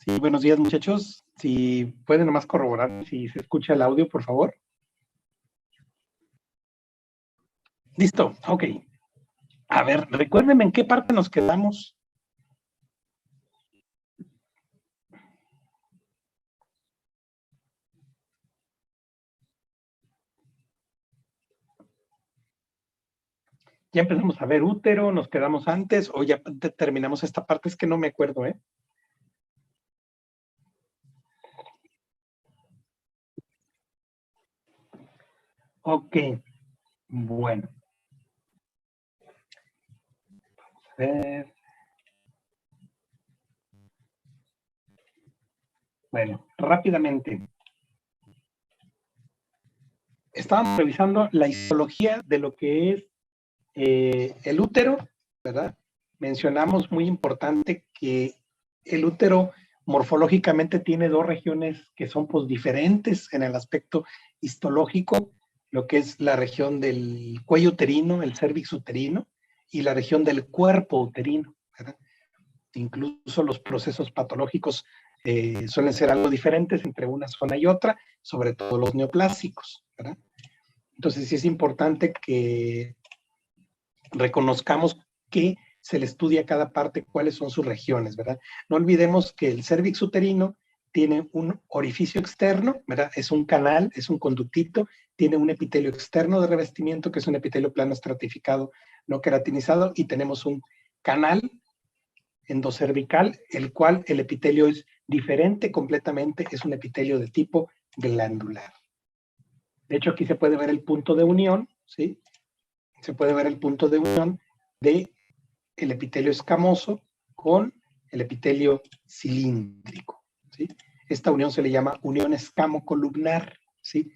Sí, buenos días, muchachos. Si pueden nomás corroborar si se escucha el audio, por favor. Listo, ok. A ver, recuérdenme en qué parte nos quedamos. Ya empezamos a ver útero, nos quedamos antes o ya terminamos esta parte, es que no me acuerdo, ¿eh? Ok, bueno. Vamos a ver. Bueno, rápidamente. Estábamos revisando la histología de lo que es el útero, ¿verdad? Mencionamos muy importante que el útero morfológicamente tiene dos regiones que son pues diferentes en el aspecto histológico, lo que es la región del cuello uterino, el cérvix uterino, y la región del cuerpo uterino, ¿verdad? Incluso los procesos patológicos suelen ser algo diferentes entre una zona y otra, sobre todo los neoplásicos, ¿verdad? Entonces sí es importante que reconozcamos que se le estudia a cada parte cuáles son sus regiones, ¿verdad? No olvidemos que el cérvix uterino tiene un orificio externo, ¿verdad? Es un canal, es un conductito, tiene un epitelio externo de revestimiento, que es un epitelio plano estratificado no queratinizado, y tenemos un canal endocervical, el cual el epitelio es diferente completamente, es un epitelio de tipo glandular. De hecho, aquí se puede ver el punto de unión, ¿sí? Se puede ver el punto de unión de el epitelio escamoso con el epitelio cilíndrico, ¿sí? Esta unión se le llama unión escamocolumnar, ¿sí?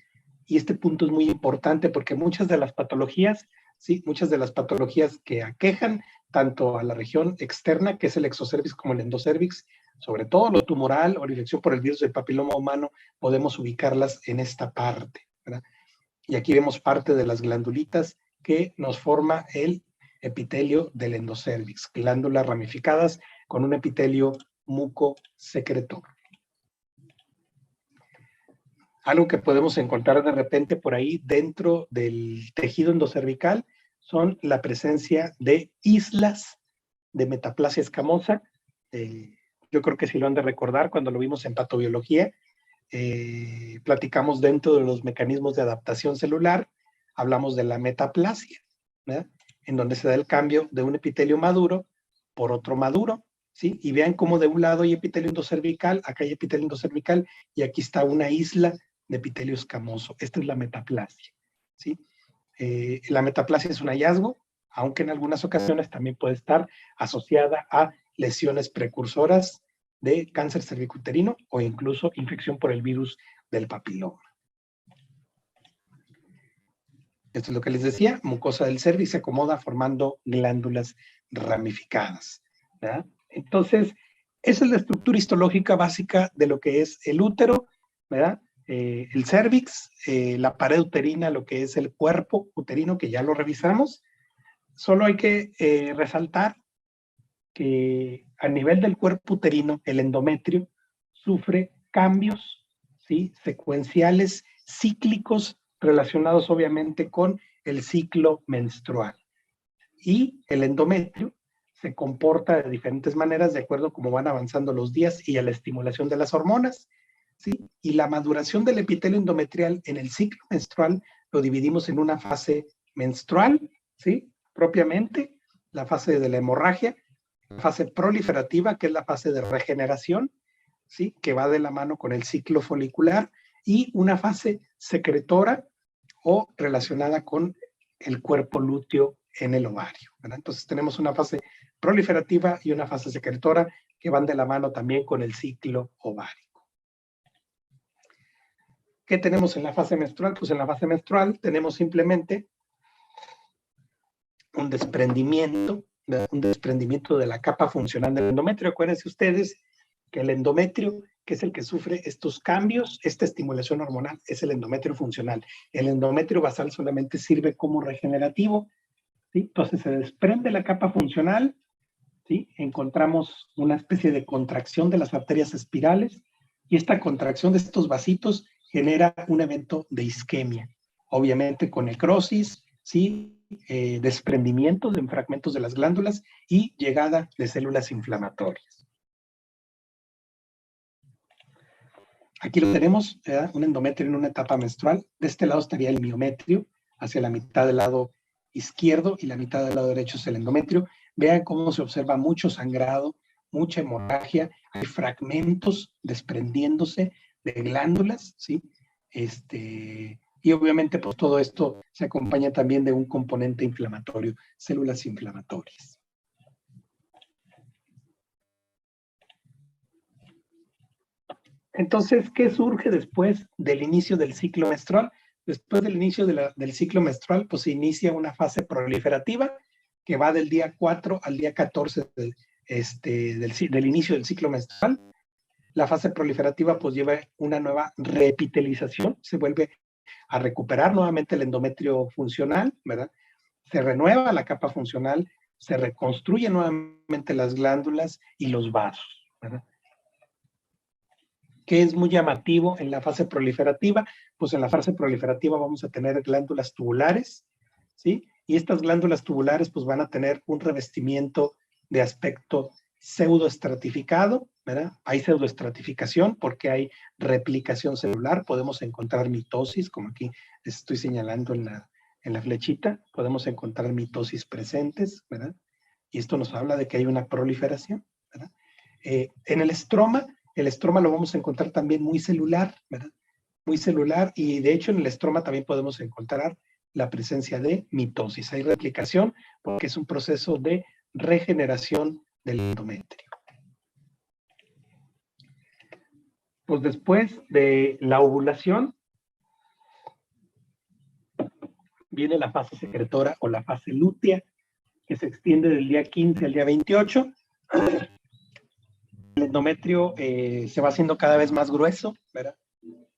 Y este punto es muy importante porque muchas de las patologías, ¿sí? Muchas de las patologías que aquejan tanto a la región externa, que es el exocervix, como el endocervix, sobre todo lo tumoral o la infección por el virus del papiloma humano, podemos ubicarlas en esta parte, ¿verdad? Y aquí vemos parte de las glandulitas que nos forma el epitelio del endocervix, glándulas ramificadas con un epitelio mucosecretor. Algo que podemos encontrar de repente por ahí dentro del tejido endocervical son la presencia de islas de metaplasia escamosa. Yo creo que sí lo han de recordar cuando lo vimos en patobiología. Platicamos dentro de los mecanismos de adaptación celular, hablamos de la metaplasia, ¿verdad? En donde se da el cambio de un epitelio maduro por otro maduro, ¿sí? Y vean cómo de un lado hay epitelio endocervical, acá hay epitelio endocervical, y aquí está una isla de epitelio escamoso. Esta es la metaplasia, ¿sí? La metaplasia es un hallazgo, aunque en algunas ocasiones también puede estar asociada a lesiones precursoras de cáncer cervicuterino o incluso infección por el virus del papiloma. Esto es lo que les decía, mucosa del cervix se acomoda formando glándulas ramificadas, ¿verdad? Entonces, esa es la estructura histológica básica de lo que es el útero, ¿verdad? El cervix, la pared uterina, lo que es el cuerpo uterino, que ya lo revisamos. Solo hay que resaltar que a nivel del cuerpo uterino, el endometrio sufre cambios, ¿sí? Secuenciales, cíclicos, relacionados obviamente con el ciclo menstrual. Y el endometrio se comporta de diferentes maneras de acuerdo a cómo van avanzando los días y a la estimulación de las hormonas, ¿sí? Y la maduración del epitelio endometrial en el ciclo menstrual lo dividimos en una fase menstrual, ¿sí? Propiamente, la fase de la hemorragia, la fase proliferativa, que es la fase de regeneración, ¿sí? Que va de la mano con el ciclo folicular, y una fase secretora o relacionada con el cuerpo lúteo en el ovario, ¿verdad? Entonces tenemos una fase proliferativa y una fase secretora que van de la mano también con el ciclo ovárico. ¿Qué tenemos en la fase menstrual? Pues en la fase menstrual tenemos simplemente un desprendimiento de la capa funcional del endometrio. Acuérdense ustedes que el endometrio, que es el que sufre estos cambios, esta estimulación hormonal, es el endometrio funcional. El endometrio basal solamente sirve como regenerativo, ¿sí? Entonces se desprende la capa funcional ¿sí? Encontramos una especie de contracción de las arterias espirales y esta contracción de estos vasitos genera un evento de isquemia, obviamente con necrosis, ¿sí? Desprendimiento de fragmentos de las glándulas y llegada de células inflamatorias. Aquí lo tenemos, ¿verdad? Un endometrio en una etapa menstrual. De este lado estaría el miometrio, hacia la mitad del lado izquierdo y la mitad del lado derecho es el endometrio. Vean cómo se observa mucho sangrado, mucha hemorragia, hay fragmentos desprendiéndose de glándulas, ¿sí? Y obviamente pues todo esto se acompaña también de un componente inflamatorio, células inflamatorias. Entonces, ¿qué surge después del inicio del ciclo menstrual? Después del inicio del ciclo menstrual, pues se inicia una fase proliferativa que va del día 4 al día 14 del inicio del ciclo menstrual. La fase proliferativa pues lleva una nueva reepitelización, se vuelve a recuperar nuevamente el endometrio funcional, ¿verdad? Se renueva la capa funcional, se reconstruyen nuevamente las glándulas y los vasos, ¿verdad? ¿Qué es muy llamativo en la fase proliferativa? Pues en la fase proliferativa vamos a tener glándulas tubulares, ¿sí? Y estas glándulas tubulares pues van a tener un revestimiento de aspecto pseudoestratificado, ¿verdad? Hay pseudoestratificación porque hay replicación celular, podemos encontrar mitosis, como aquí estoy señalando en la flechita, podemos encontrar mitosis presentes, ¿verdad? Y esto nos habla de que hay una proliferación, ¿verdad? En el estroma lo vamos a encontrar también muy celular, ¿verdad? Muy celular, y de hecho en el estroma también podemos encontrar la presencia de mitosis. Hay replicación porque es un proceso de regeneración del endometrio. Pues después de la ovulación viene la fase secretora o la fase lútea, que se extiende del día 15 al día 28. El endometrio se va haciendo cada vez más grueso, ¿verdad?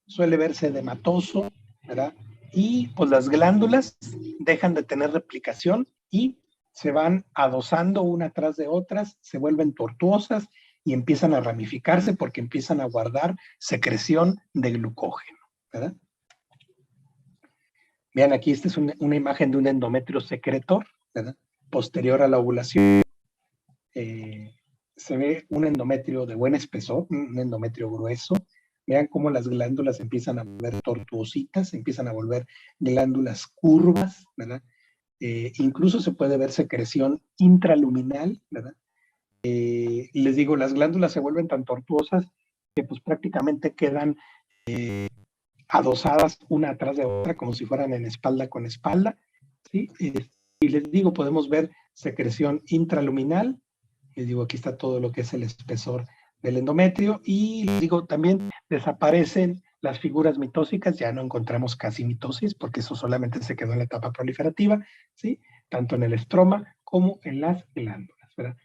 Suele verse edematoso, ¿verdad? Y pues las glándulas dejan de tener replicación y se van adosando una tras de otras, se vuelven tortuosas y empiezan a ramificarse porque empiezan a guardar secreción de glucógeno, ¿verdad? Vean, aquí esta es una imagen de un endometrio secretor, ¿verdad? Posterior a la ovulación. Se ve un endometrio de buen espesor, un endometrio grueso. Vean cómo las glándulas empiezan a volver tortuositas, empiezan a volver glándulas curvas, ¿verdad? Incluso se puede ver secreción intraluminal, ¿verdad? Les digo, las glándulas se vuelven tan tortuosas que pues prácticamente quedan adosadas una atrás de otra, como si fueran en espalda con espalda, ¿sí? Y les digo, podemos ver secreción intraluminal. Les digo, aquí está todo lo que es el espesor del endometrio y les digo, también desaparecen las figuras mitósicas, ya no encontramos casi mitosis porque eso solamente se quedó en la etapa proliferativa, ¿sí? Tanto en el estroma como en las glándulas, ¿verdad?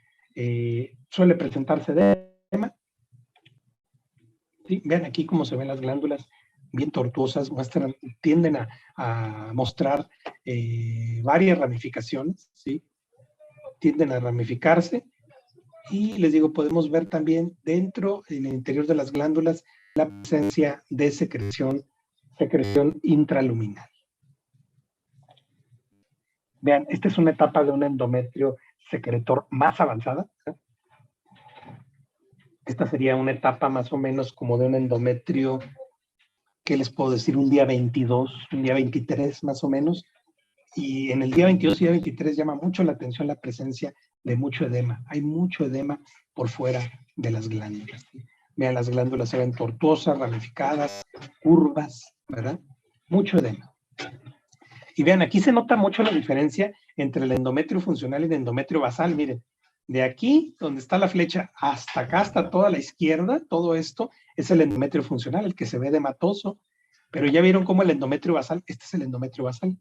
Suele presentarse edema, ¿sí? Vean aquí cómo se ven las glándulas bien tortuosas, tienden a mostrar varias ramificaciones, ¿sí? Tienden a ramificarse. Y les digo, podemos ver también dentro, en el interior de las glándulas, la presencia de secreción intraluminal. Vean, esta es una etapa de un endometrio secretor más avanzada. Esta sería una etapa más o menos como de un endometrio, ¿qué les puedo decir? Un día 22, un día 23 más o menos. Y en el día 22 y día 23 llama mucho la atención la presencia de mucho edema. Hay mucho edema por fuera de las glándulas. Vean, las glándulas se ven tortuosas, ramificadas, curvas, ¿verdad? Mucho edema. Y vean, aquí se nota mucho la diferencia entre el endometrio funcional y el endometrio basal. Miren, de aquí, donde está la flecha, hasta acá, hasta toda la izquierda, todo esto es el endometrio funcional, el que se ve edematoso. Pero ya vieron cómo el endometrio basal, este es el endometrio basal.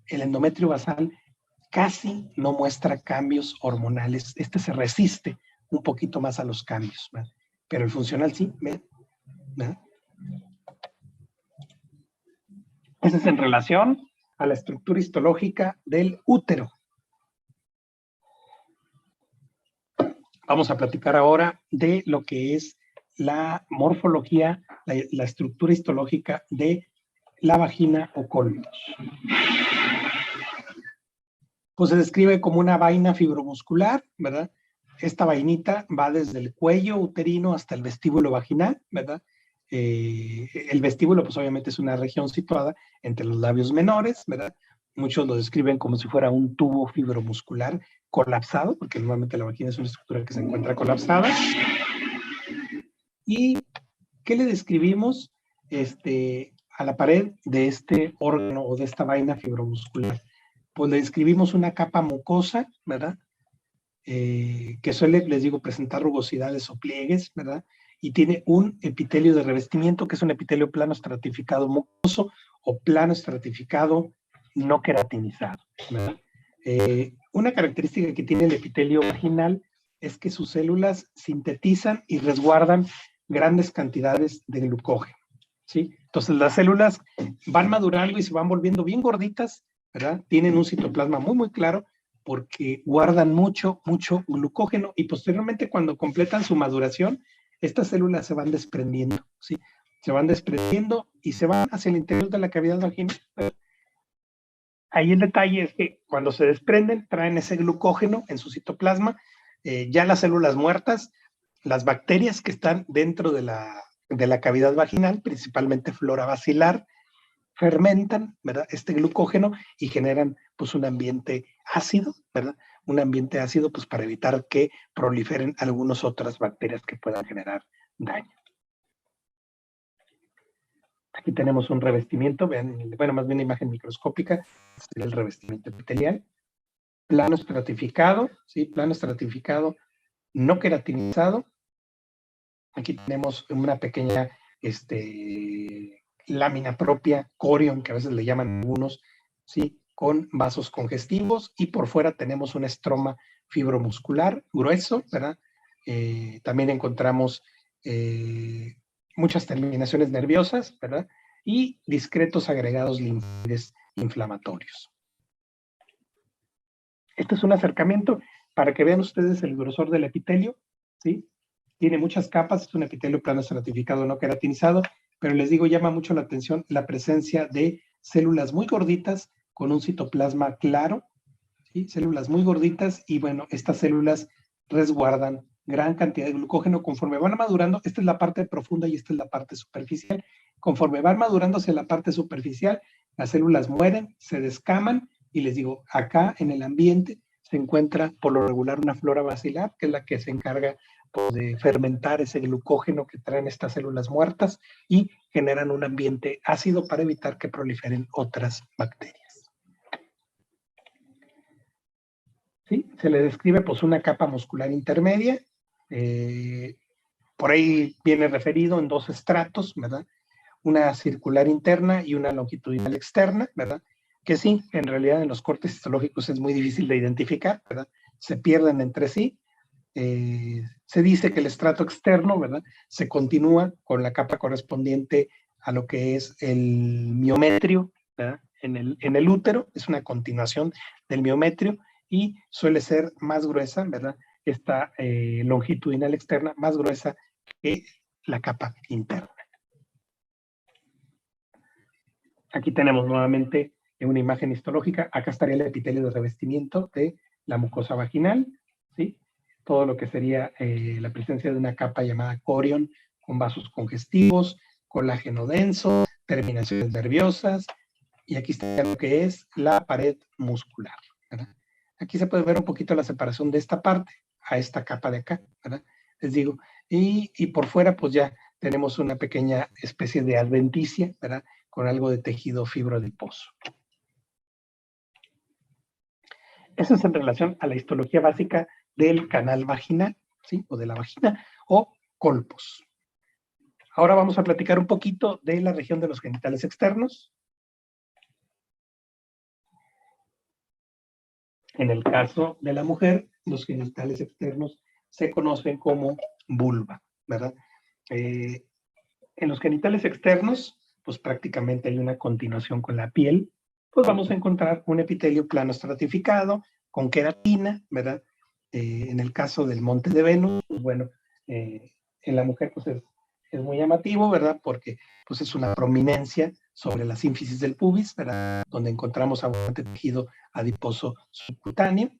El endometrio basal casi no muestra cambios hormonales. Este se resiste un poquito más a los cambios, ¿verdad? Pero el funcional sí, ¿verdad? Ese es en relación a la estructura histológica del útero. Vamos a platicar ahora de lo que es la morfología, la estructura histológica de la vagina o colon. Pues se describe como una vaina fibromuscular, ¿verdad? Esta vainita va desde el cuello uterino hasta el vestíbulo vaginal, ¿verdad? El vestíbulo, pues obviamente es una región situada entre los labios menores, ¿verdad? Muchos lo describen como si fuera un tubo fibromuscular colapsado, porque normalmente la vagina es una estructura que se encuentra colapsada. ¿Y qué le describimos a la pared de este órgano o de esta vaina fibromuscular? Pues le describimos una capa mucosa, ¿verdad? Que suele, les digo, presentar rugosidades o pliegues, ¿verdad? Y tiene un epitelio de revestimiento, que es un epitelio plano estratificado mucoso o plano estratificado no queratinizado, ¿verdad? Una característica que tiene el epitelio vaginal es que sus células sintetizan y resguardan grandes cantidades de glucógeno, ¿sí? Entonces las células van madurando y se van volviendo bien gorditas, ¿verdad? Tienen un citoplasma muy, muy claro porque guardan mucho glucógeno y posteriormente cuando completan su maduración, estas células se van desprendiendo, ¿sí? Se van desprendiendo y se van hacia el interior de la cavidad vaginal. Ahí el detalle es que cuando se desprenden, traen ese glucógeno en su citoplasma, ya las células muertas, las bacterias que están dentro de la cavidad vaginal, principalmente flora bacilar, fermentan, ¿verdad? Este glucógeno y generan pues un ambiente ácido, ¿verdad? Un ambiente ácido pues para evitar que proliferen algunas otras bacterias que puedan generar daño. Aquí tenemos un revestimiento, vean, bueno, más bien una imagen microscópica, este es el revestimiento epitelial, plano estratificado, ¿sí? Plano estratificado no queratinizado. Aquí tenemos una pequeña lámina propia, corion, que a veces le llaman algunos, ¿sí? Con vasos congestivos y por fuera tenemos un estroma fibromuscular grueso, ¿verdad? También encontramos muchas terminaciones nerviosas, ¿verdad? Y discretos agregados linfoides inflamatorios. Este es un acercamiento para que vean ustedes el grosor del epitelio, ¿sí? Tiene muchas capas, es un epitelio plano estratificado no queratinizado, pero les digo, llama mucho la atención la presencia de células muy gorditas con un citoplasma claro, ¿sí? Células muy gorditas y bueno, estas células resguardan gran cantidad de glucógeno conforme van madurando. Esta es la parte profunda y esta es la parte superficial. Conforme van madurando hacia la parte superficial, las células mueren, se descaman y les digo, acá en el ambiente se encuentra por lo regular una flora bacilar, que es la que se encarga pues, de fermentar ese glucógeno que traen estas células muertas y generan un ambiente ácido para evitar que proliferen otras bacterias. ¿Sí? Se le describe pues una capa muscular intermedia, por ahí viene referido en dos estratos, ¿verdad? Una circular interna y una longitudinal externa, ¿verdad? Que sí, en realidad en los cortes histológicos es muy difícil de identificar, ¿verdad? Se pierden entre sí. Se dice que el estrato externo, ¿verdad? Se continúa con la capa correspondiente a lo que es el miometrio, ¿verdad? En el útero, es una continuación del miometrio y suele ser más gruesa, ¿verdad? Esta longitudinal externa más gruesa que la capa interna. Aquí tenemos nuevamente una imagen histológica. Acá estaría el epitelio de revestimiento de la mucosa vaginal, ¿sí? Todo lo que sería la presencia de una capa llamada corion con vasos congestivos, colágeno denso, terminaciones nerviosas, y aquí está lo que es la pared muscular, ¿verdad? Aquí se puede ver un poquito la separación de esta parte a esta capa de acá, ¿verdad? Les digo, y por fuera pues ya tenemos una pequeña especie de adventicia, ¿verdad? Con algo de tejido fibrodiposo. Eso es en relación a la histología básica del canal vaginal, ¿sí? O de la vagina, o colpos. Ahora vamos a platicar un poquito de la región de los genitales externos. En el caso de la mujer, los genitales externos se conocen como vulva, ¿verdad? En los genitales externos, pues prácticamente hay una continuación con la piel, pues vamos a encontrar un epitelio plano estratificado, con queratina, ¿verdad? En el caso del Monte de Venus, pues bueno, en la mujer pues es muy llamativo, ¿verdad? Porque pues es una prominencia sobre la sínfisis del pubis, ¿verdad? Donde encontramos abundante tejido adiposo subcutáneo.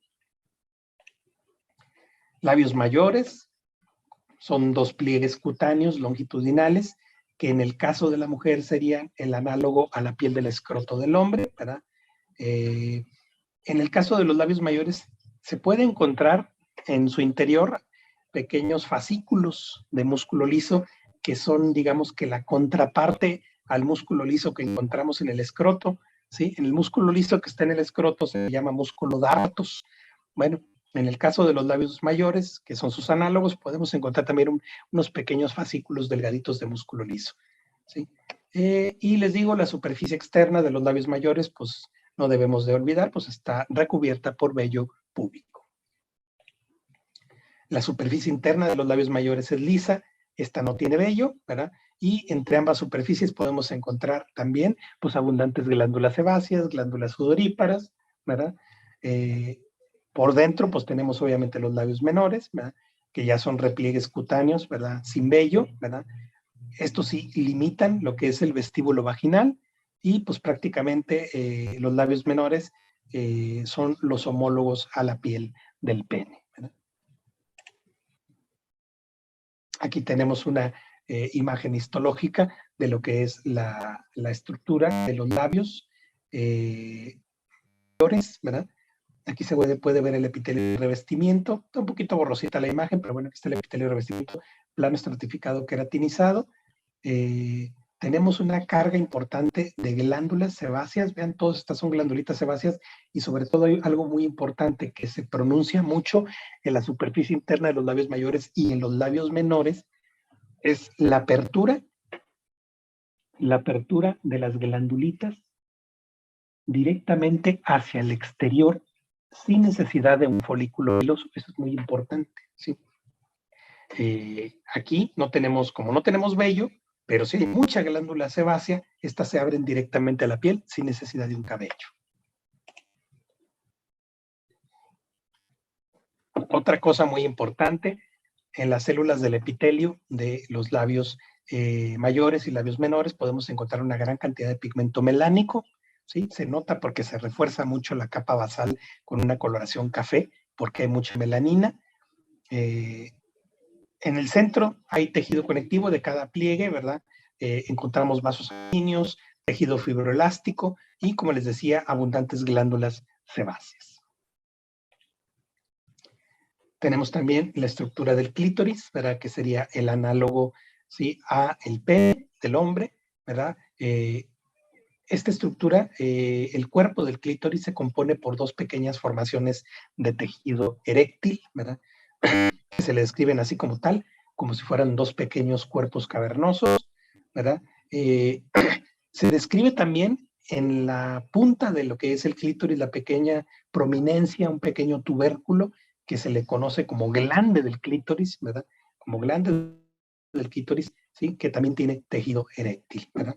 Labios mayores son dos pliegues cutáneos longitudinales, que en el caso de la mujer serían el análogo a la piel del escroto del hombre, ¿verdad? En el caso de los labios mayores, se puede encontrar en su interior pequeños fascículos de músculo liso que son, digamos, que la contraparte al músculo liso que encontramos en el escroto, ¿sí? En el músculo liso que está en el escroto se llama músculo dartos. Bueno, en el caso de los labios mayores, que son sus análogos, podemos encontrar también unos pequeños fascículos delgaditos de músculo liso, ¿sí? Y les digo, la superficie externa de los labios mayores, pues no debemos de olvidar, pues está recubierta por vello púbico. La superficie interna de los labios mayores es lisa, esta no tiene vello, ¿verdad? Y entre ambas superficies podemos encontrar también, pues, abundantes glándulas sebáceas, glándulas sudoríparas, ¿verdad? Por dentro, pues, tenemos obviamente los labios menores, ¿verdad? Que ya son repliegues cutáneos, ¿verdad? Sin vello, ¿verdad? Estos sí limitan lo que es el vestíbulo vaginal y pues prácticamente los labios menores son los homólogos a la piel del pene, ¿verdad? Aquí tenemos una imagen histológica de lo que es la estructura de los labios ¿verdad? Aquí se puede ver el epitelio de revestimiento, está un poquito borrosita la imagen, pero bueno, aquí está el epitelio de revestimiento, plano estratificado queratinizado. Tenemos una carga importante de glándulas sebáceas, vean, todas estas son glandulitas sebáceas, y sobre todo hay algo muy importante que se pronuncia mucho en la superficie interna de los labios mayores y en los labios menores, es la apertura de las glandulitas directamente hacia el exterior sin necesidad de un folículo piloso. Eso es muy importante, ¿sí? Aquí no tenemos, como no tenemos vello, pero sí hay mucha glándula sebácea, estas se abren directamente a la piel sin necesidad de un cabello. Otra cosa muy importante, en las células del epitelio de los labios mayores y labios menores podemos encontrar una gran cantidad de pigmento melánico, ¿sí? Se nota porque se refuerza mucho la capa basal con una coloración café, porque hay mucha melanina. En el centro hay tejido conectivo de cada pliegue, ¿verdad? Encontramos vasos sanguíneos, tejido fibroelástico y, como les decía, abundantes glándulas sebáceas. Tenemos también la estructura del clítoris, ¿verdad? Que sería el análogo, ¿sí? A el pene del hombre, ¿verdad? Esta estructura, el cuerpo del clítoris se compone por dos pequeñas formaciones de tejido eréctil, ¿verdad? Que se le describen así como tal, como si fueran dos pequeños cuerpos cavernosos, ¿verdad? Se describe también en la punta de lo que es el clítoris la pequeña prominencia, un pequeño tubérculo que se le conoce como glande del clítoris, ¿verdad? Como glande del clítoris, ¿sí? Que también tiene tejido eréctil, ¿verdad?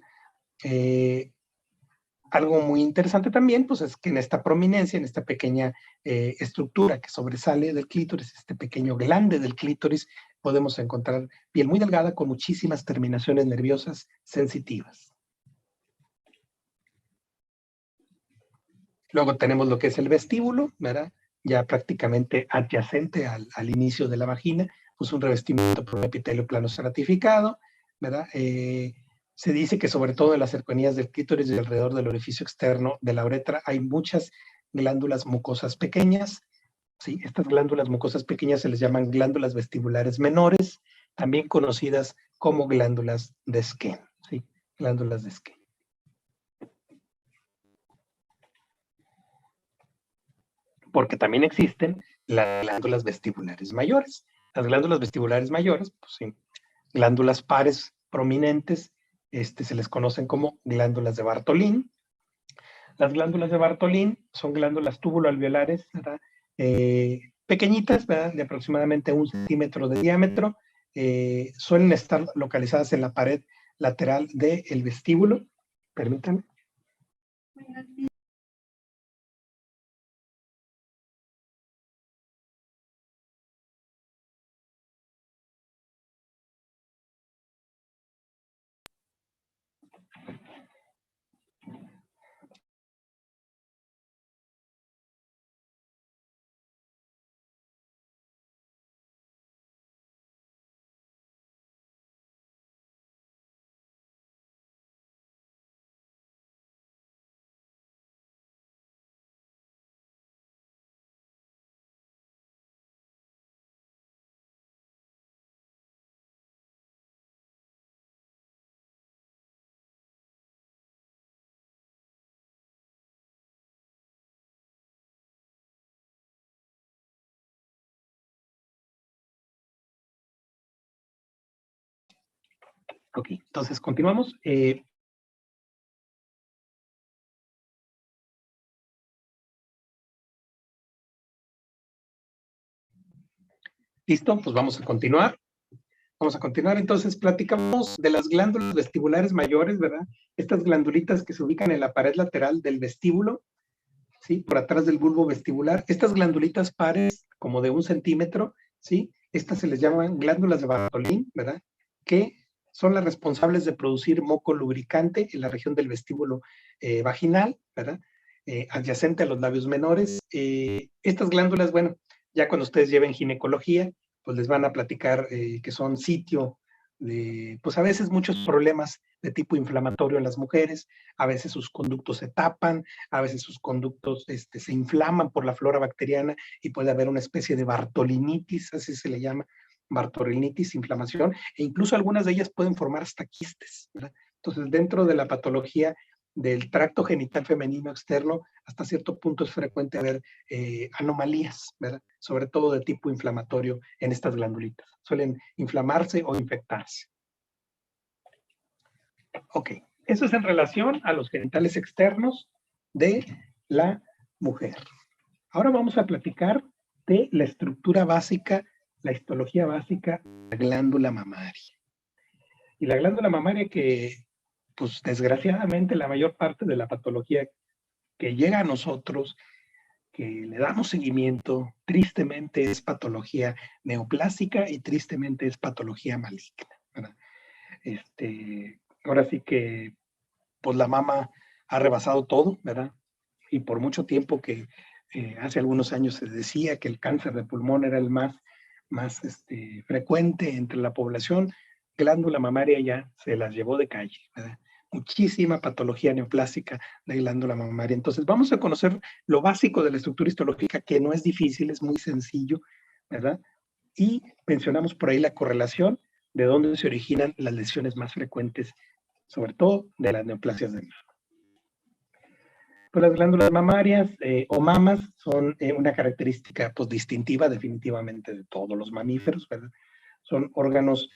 Algo muy interesante también, pues es que en esta prominencia, en esta pequeña estructura que sobresale del clítoris, este pequeño glande del clítoris, podemos encontrar piel muy delgada con muchísimas terminaciones nerviosas sensitivas. Luego tenemos lo que es el vestíbulo, ¿verdad? Ya prácticamente adyacente al inicio de la vagina, pues un revestimiento por un epitelio plano estratificado, ¿verdad? Se dice que sobre todo en las cercanías del clítoris y alrededor del orificio externo de la uretra hay muchas glándulas mucosas pequeñas, ¿sí? Estas glándulas mucosas pequeñas se les llaman glándulas vestibulares menores, también conocidas como glándulas de Skene, ¿sí? Glándulas de Skene. Porque también existen las glándulas vestibulares mayores. Las glándulas vestibulares mayores, pues sí, glándulas pares prominentes, se les conocen como glándulas de Bartolín. Las glándulas de Bartolín son glándulas túbulo-alveolares, ¿verdad? Pequeñitas, ¿verdad? De aproximadamente 1 centímetro de diámetro. Suelen estar localizadas en la pared lateral del vestíbulo. Permítanme. Ok, entonces continuamos. Listo, pues vamos a continuar. Vamos a continuar, entonces platicamos de las glándulas vestibulares mayores, ¿verdad? Estas glandulitas que se ubican en la pared lateral del vestíbulo, ¿sí? Por atrás del bulbo vestibular. Estas glandulitas pares, como de 1 centímetro, ¿sí? Estas se les llaman glándulas de Bartolín, ¿verdad? Que son las responsables de producir moco lubricante en la región del vestíbulo vaginal, ¿verdad? Adyacente a los labios menores. Estas glándulas, bueno, ya cuando ustedes lleven ginecología, pues les van a platicar que son sitio de, pues a veces muchos problemas de tipo inflamatorio en las mujeres, a veces sus conductos se tapan, a veces sus conductos se inflaman por la flora bacteriana y puede haber una especie de bartolinitis, así se le llama, bartolinitis, inflamación, e incluso algunas de ellas pueden formar hasta quistes, ¿verdad? Entonces, dentro de la patología del tracto genital femenino externo, hasta cierto punto es frecuente ver anomalías, ¿verdad? Sobre todo de tipo inflamatorio en estas glandulitas. Suelen inflamarse o infectarse. Ok, eso es en relación a los genitales externos de la mujer. Ahora vamos a platicar de la estructura básica, la histología básica de la glándula mamaria. Y la glándula mamaria que, pues desgraciadamente, la mayor parte de la patología que llega a nosotros, que le damos seguimiento, tristemente es patología neoplásica y tristemente es patología maligna, ¿verdad? Ahora sí que pues la mama ha rebasado todo, ¿verdad? Y por mucho tiempo que hace algunos años se decía que el cáncer de pulmón era el más frecuente entre la población, glándula mamaria ya se las llevó de calle, ¿verdad? Muchísima patología neoplásica de glándula mamaria. Entonces vamos a conocer lo básico de la estructura histológica, que no es difícil, es muy sencillo, ¿verdad? Y mencionamos por ahí la correlación de dónde se originan las lesiones más frecuentes, sobre todo de las neoplasias de mama. Pues las glándulas mamarias o mamas son una característica pues, distintiva definitivamente de todos los mamíferos, ¿verdad? Son órganos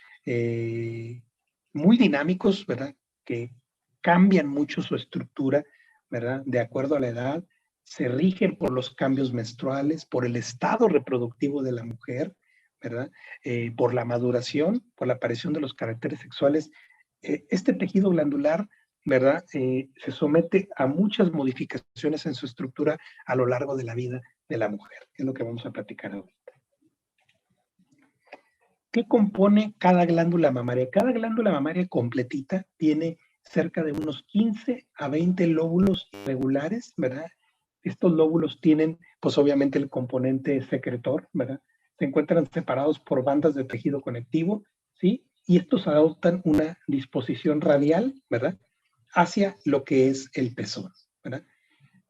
muy dinámicos, ¿verdad? Que cambian mucho su estructura, ¿verdad? De acuerdo a la edad, se rigen por los cambios menstruales, por el estado reproductivo de la mujer, ¿verdad? Por la maduración, por la aparición de los caracteres sexuales. Este tejido glandular, ¿verdad? Se somete a muchas modificaciones en su estructura a lo largo de la vida de la mujer, que es lo que vamos a platicar ahora. ¿Qué compone cada glándula mamaria? Cada glándula mamaria completita tiene cerca de unos 15 a 20 lóbulos irregulares, ¿verdad? Estos lóbulos tienen, pues obviamente, el componente secretor, ¿verdad? Se encuentran separados por bandas de tejido conectivo, ¿sí? Y estos adoptan una disposición radial, ¿verdad? Hacia lo que es el pezón, ¿verdad?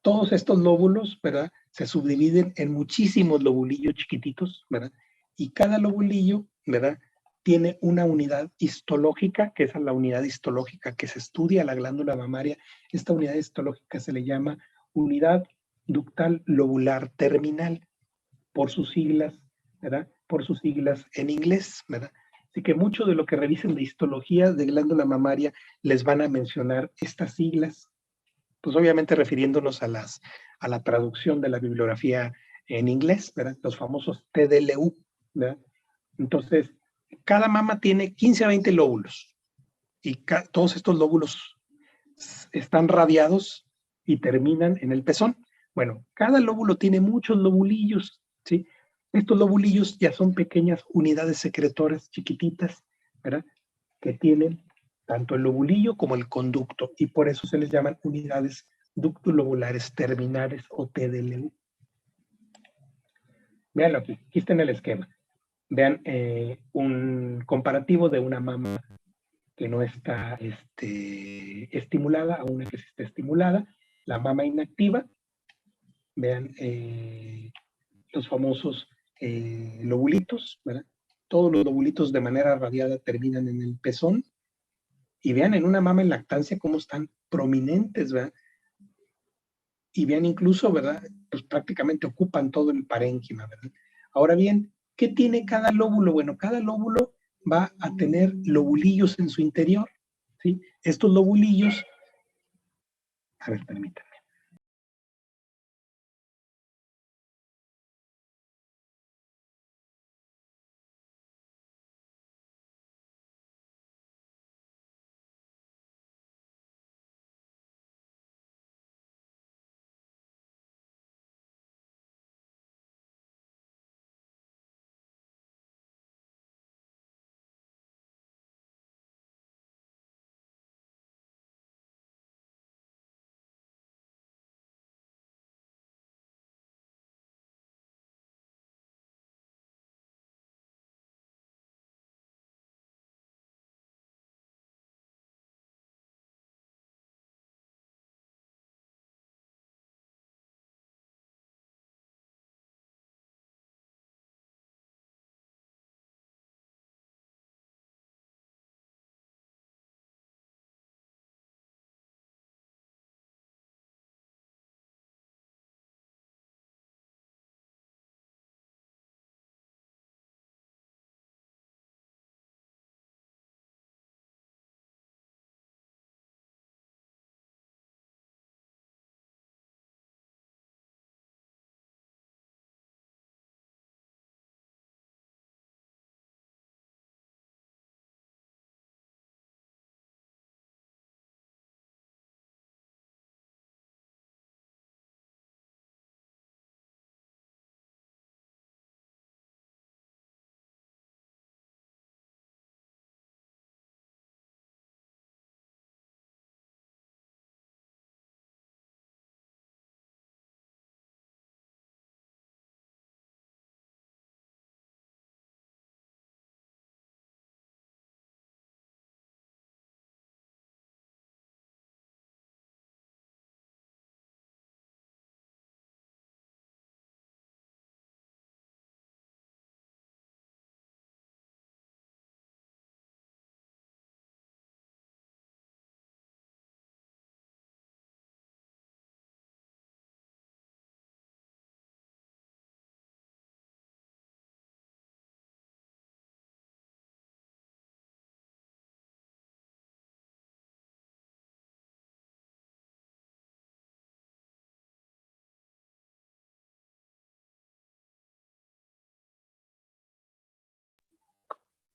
Todos estos lóbulos, ¿verdad? Se subdividen en muchísimos lobulillos chiquititos, ¿verdad? Y cada lobulillo, ¿verdad? Tiene una unidad histológica, que es la unidad histológica que se estudia la glándula mamaria. Esta unidad histológica se le llama unidad ductal lobular terminal, por sus siglas, ¿verdad? Por sus siglas en inglés, ¿verdad? Así que mucho de lo que revisen de histología de glándula mamaria les van a mencionar estas siglas, pues obviamente refiriéndonos a la traducción de la bibliografía en inglés, ¿verdad? Los famosos TDLU, ¿verdad? Entonces, cada mama tiene 15 a 20 lóbulos y todos estos lóbulos están radiados y terminan en el pezón. Bueno, cada lóbulo tiene muchos lobulillos, ¿sí? Estos lobulillos ya son pequeñas unidades secretoras chiquititas, ¿verdad? Que tienen tanto el lobulillo como el conducto, y por eso se les llaman unidades ductulobulares terminales o TDLU. Veanlo aquí está en el esquema. Vean un comparativo de una mama que no está estimulada a una que sí está estimulada, la mama inactiva. Vean los famosos lobulitos, ¿verdad? Todos los lobulitos de manera radiada terminan en el pezón. Y vean en una mama en lactancia cómo están prominentes, ¿verdad? Y vean incluso, ¿verdad? Pues prácticamente ocupan todo el parénquima, ¿verdad? Ahora bien, ¿qué tiene cada lóbulo? Bueno, cada lóbulo va a tener lobulillos en su interior, ¿sí? Estos lobulillos, a ver, permítanme.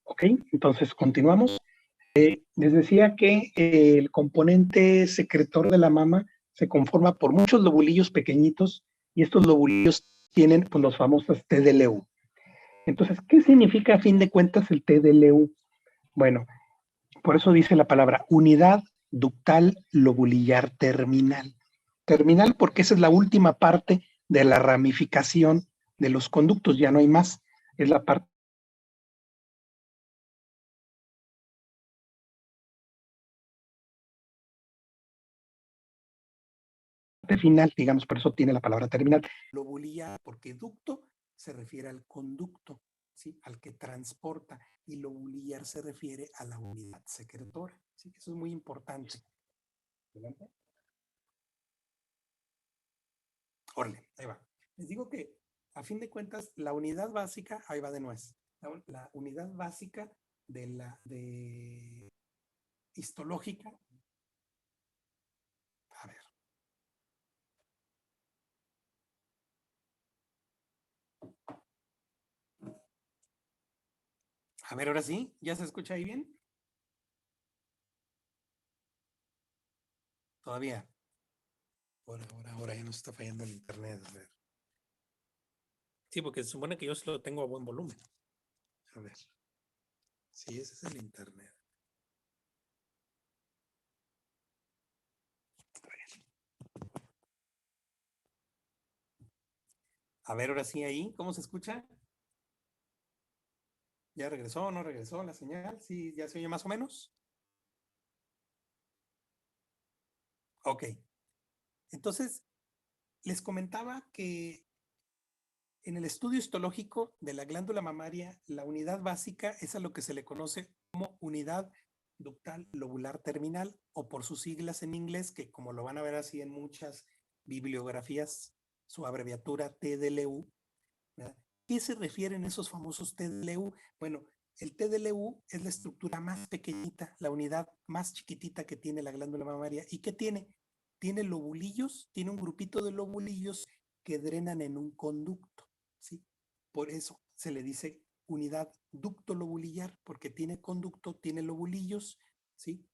Ok, entonces continuamos. Les decía que el componente secretor de la mama se conforma por muchos lobulillos pequeñitos y estos lobulillos tienen pues, los famosos TDLU. Entonces, ¿qué significa a fin de cuentas el TDLU? Bueno, por eso dice la palabra unidad ductal lobulillar terminal. Terminal porque esa es la última parte de la ramificación de los conductos, ya no hay más. Es la parte final, digamos, por eso tiene la palabra terminal. Lobulillar, porque ducto se refiere al conducto, ¿sí? Al que transporta, y lobulillar se refiere a la unidad secretora, ¿sí? Eso es muy importante. Órale, ahí va. Les digo que, a fin de cuentas, la unidad básica, ahí va de nuez, la unidad básica de histológica, a ver, ahora sí, ¿ya se escucha ahí bien? Todavía. Ahora ya nos está fallando el internet. A ver. Sí, porque se supone que yo se lo tengo a buen volumen. A ver. Sí, ese es el internet. A ver, ahora sí ahí, ¿cómo se escucha? ¿Ya regresó o no regresó la señal? Sí, ya se oye más o menos. Ok. Entonces, les comentaba que en el estudio histológico de la glándula mamaria, la unidad básica es a lo que se le conoce como unidad ductal lobular terminal, o por sus siglas en inglés, que como lo van a ver así en muchas bibliografías, su abreviatura TDLU. ¿Verdad? ¿Qué se refieren esos famosos TDLU? Bueno, El TDLU es la estructura más pequeñita, la unidad más chiquitita que tiene la glándula mamaria. ¿Y qué tiene? Tiene lobulillos, tiene un grupito de lobulillos que drenan en un conducto, ¿sí? Por eso se le dice unidad ducto lobulillar, porque tiene conducto, tiene lobulillos, ¿sí?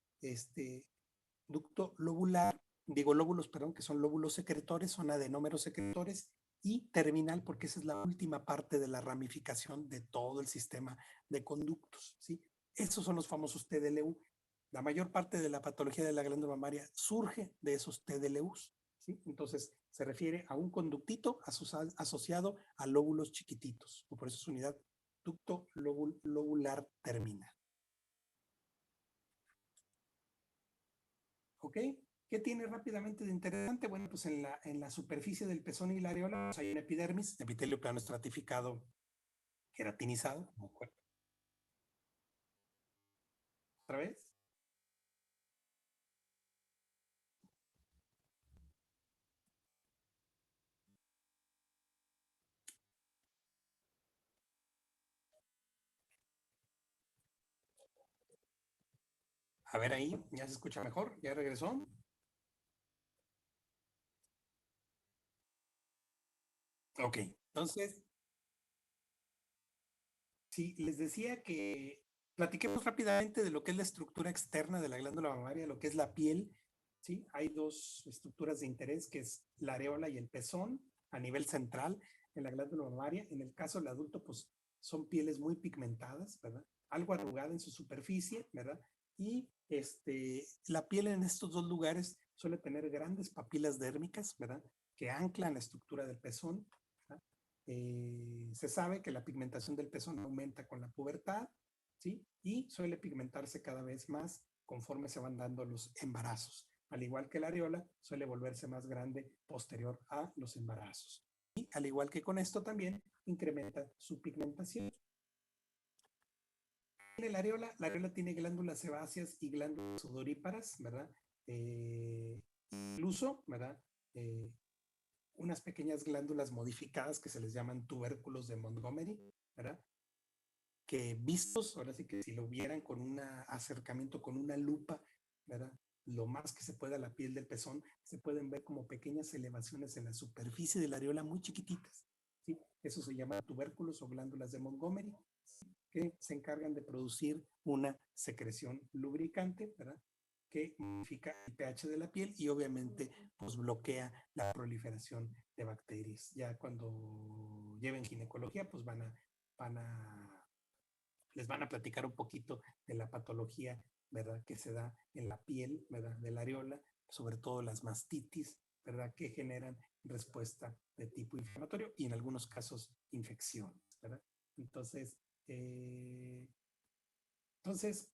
Ducto lobular, digo lóbulos, perdón, que son lóbulos secretores, son adenómeros secretores, y terminal, porque esa es la última parte de la ramificación de todo el sistema de conductos, ¿sí? Esos son los famosos TDLU. La mayor parte de la patología de la glándula mamaria surge de esos TDLUs, ¿sí? Entonces, se refiere a un conductito asociado a lóbulos chiquititos, o por eso es unidad ducto lobular terminal. ¿Ok? ¿Qué tiene rápidamente de interesante? Bueno, pues en la superficie del pezón y la areola pues hay una epidermis, epitelio plano estratificado, queratinizado. ¿Otra vez? A ver ahí, ya se escucha mejor, ya regresó. Ok, entonces, sí, les decía que platiquemos rápidamente de lo que es la estructura externa de la glándula mamaria, lo que es la piel. ¿Sí? Hay dos estructuras de interés, que es la areola y el pezón a nivel central en la glándula mamaria. En el caso del adulto, pues son pieles muy pigmentadas, ¿verdad? Algo arrugada en su superficie, ¿verdad? Y la piel en estos dos lugares suele tener grandes papilas dérmicas, ¿verdad? Que anclan la estructura del pezón. Se sabe que la pigmentación del pezón aumenta con la pubertad, ¿sí? Y suele pigmentarse cada vez más conforme se van dando los embarazos. Al igual que la areola, suele volverse más grande posterior a los embarazos. Y al igual que con esto también, incrementa su pigmentación. En la areola tiene glándulas sebáceas y glándulas sudoríparas, ¿verdad? Incluso, ¿verdad? Unas pequeñas glándulas modificadas que se les llaman tubérculos de Montgomery, ¿verdad? Que vistos, ahora sí que si lo vieran con un acercamiento, con una lupa, ¿verdad? Lo más que se pueda la piel del pezón, se pueden ver como pequeñas elevaciones en la superficie de la areola muy chiquititas, ¿sí? Eso se llama tubérculos o glándulas de Montgomery, que se encargan de producir una secreción lubricante, ¿verdad? Que modifica el pH de la piel y obviamente pues bloquea la proliferación de bacterias. Ya cuando lleven ginecología pues les van a platicar un poquito de la patología, ¿verdad? Que se da en la piel, ¿verdad? De la areola, sobre todo las mastitis, ¿verdad? Que generan respuesta de tipo inflamatorio y en algunos casos infecciones, ¿verdad? Entonces, eh,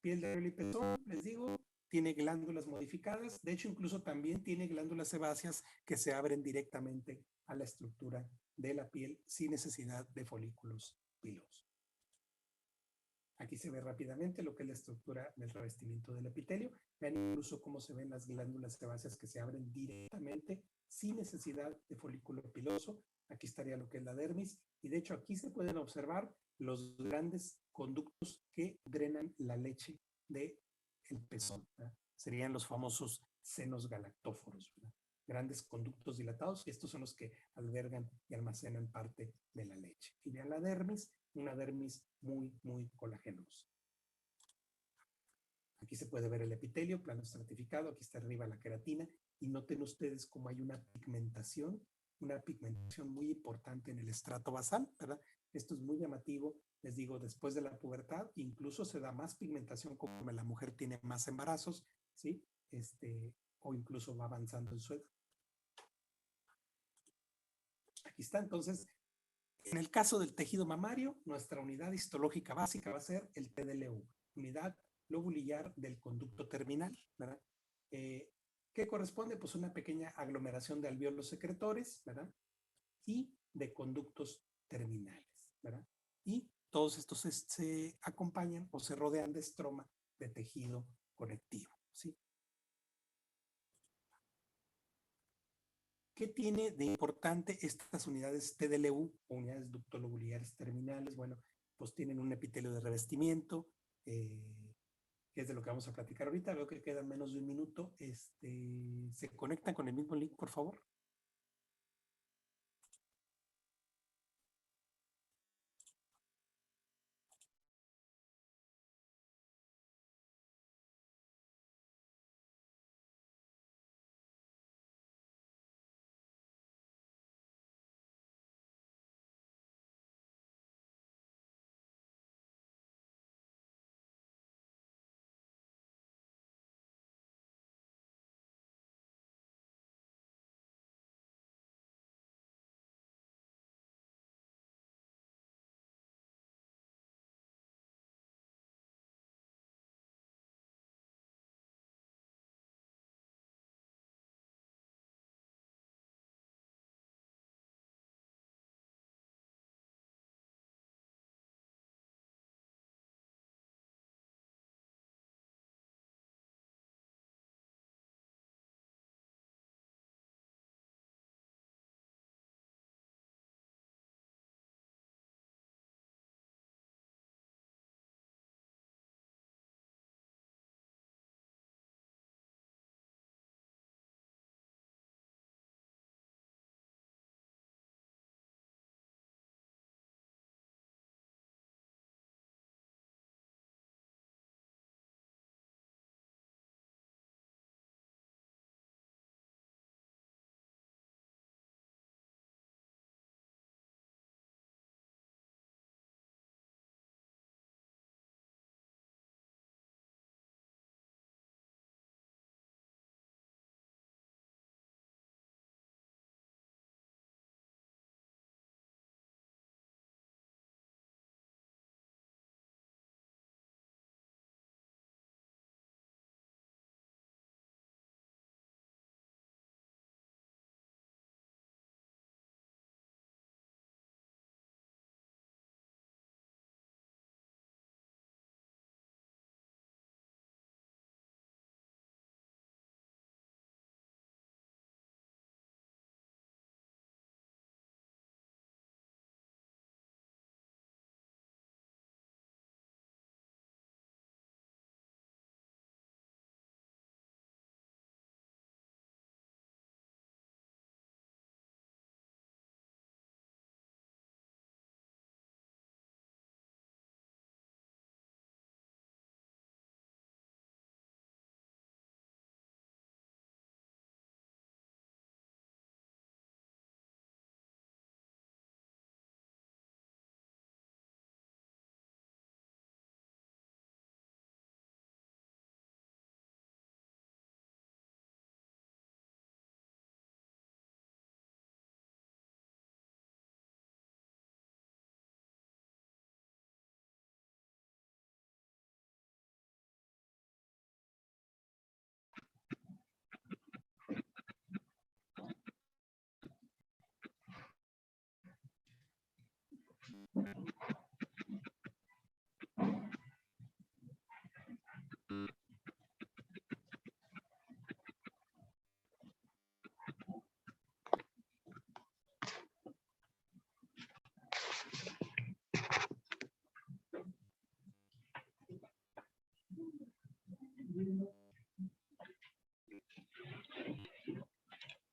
piel de areola y pezón, les digo, tiene glándulas modificadas, de hecho incluso también tiene glándulas sebáceas que se abren directamente a la estructura de la piel sin necesidad de folículos pilosos. Aquí se ve rápidamente lo que es la estructura del revestimiento del epitelio. Vean incluso cómo se ven las glándulas sebáceas que se abren directamente sin necesidad de folículo piloso. Aquí estaría lo que es la dermis. Y de hecho aquí se pueden observar los grandes conductos que drenan la leche del pezón, ¿verdad? Serían los famosos senos galactóforos, ¿verdad? Grandes conductos dilatados, y estos son los que albergan y almacenan parte de la leche. Y vean la dermis, una dermis muy, muy colagenosa. Aquí se puede ver el epitelio, plano estratificado, aquí está arriba la queratina, y noten ustedes cómo hay una pigmentación muy importante en el estrato basal, ¿verdad? Esto es muy llamativo, les digo, después de la pubertad, incluso se da más pigmentación conforme la mujer tiene más embarazos, ¿sí? O incluso va avanzando en su edad. Aquí está, entonces, en el caso del tejido mamario, nuestra unidad histológica básica va a ser el TDLU, unidad lobulillar del conducto terminal, ¿verdad? ¿Qué corresponde? Pues una pequeña aglomeración de alvéolos secretores, ¿verdad? Y de conductos terminales, ¿verdad? Y todos estos se acompañan o se rodean de estroma de tejido conectivo, ¿sí? ¿Qué tiene de importante estas unidades TDLU o unidades ductolobulirares terminales? Bueno, pues tienen un epitelio de revestimiento, que es de lo que vamos a platicar ahorita. Veo que queda menos de un minuto. ¿Se conectan con el mismo link, por favor?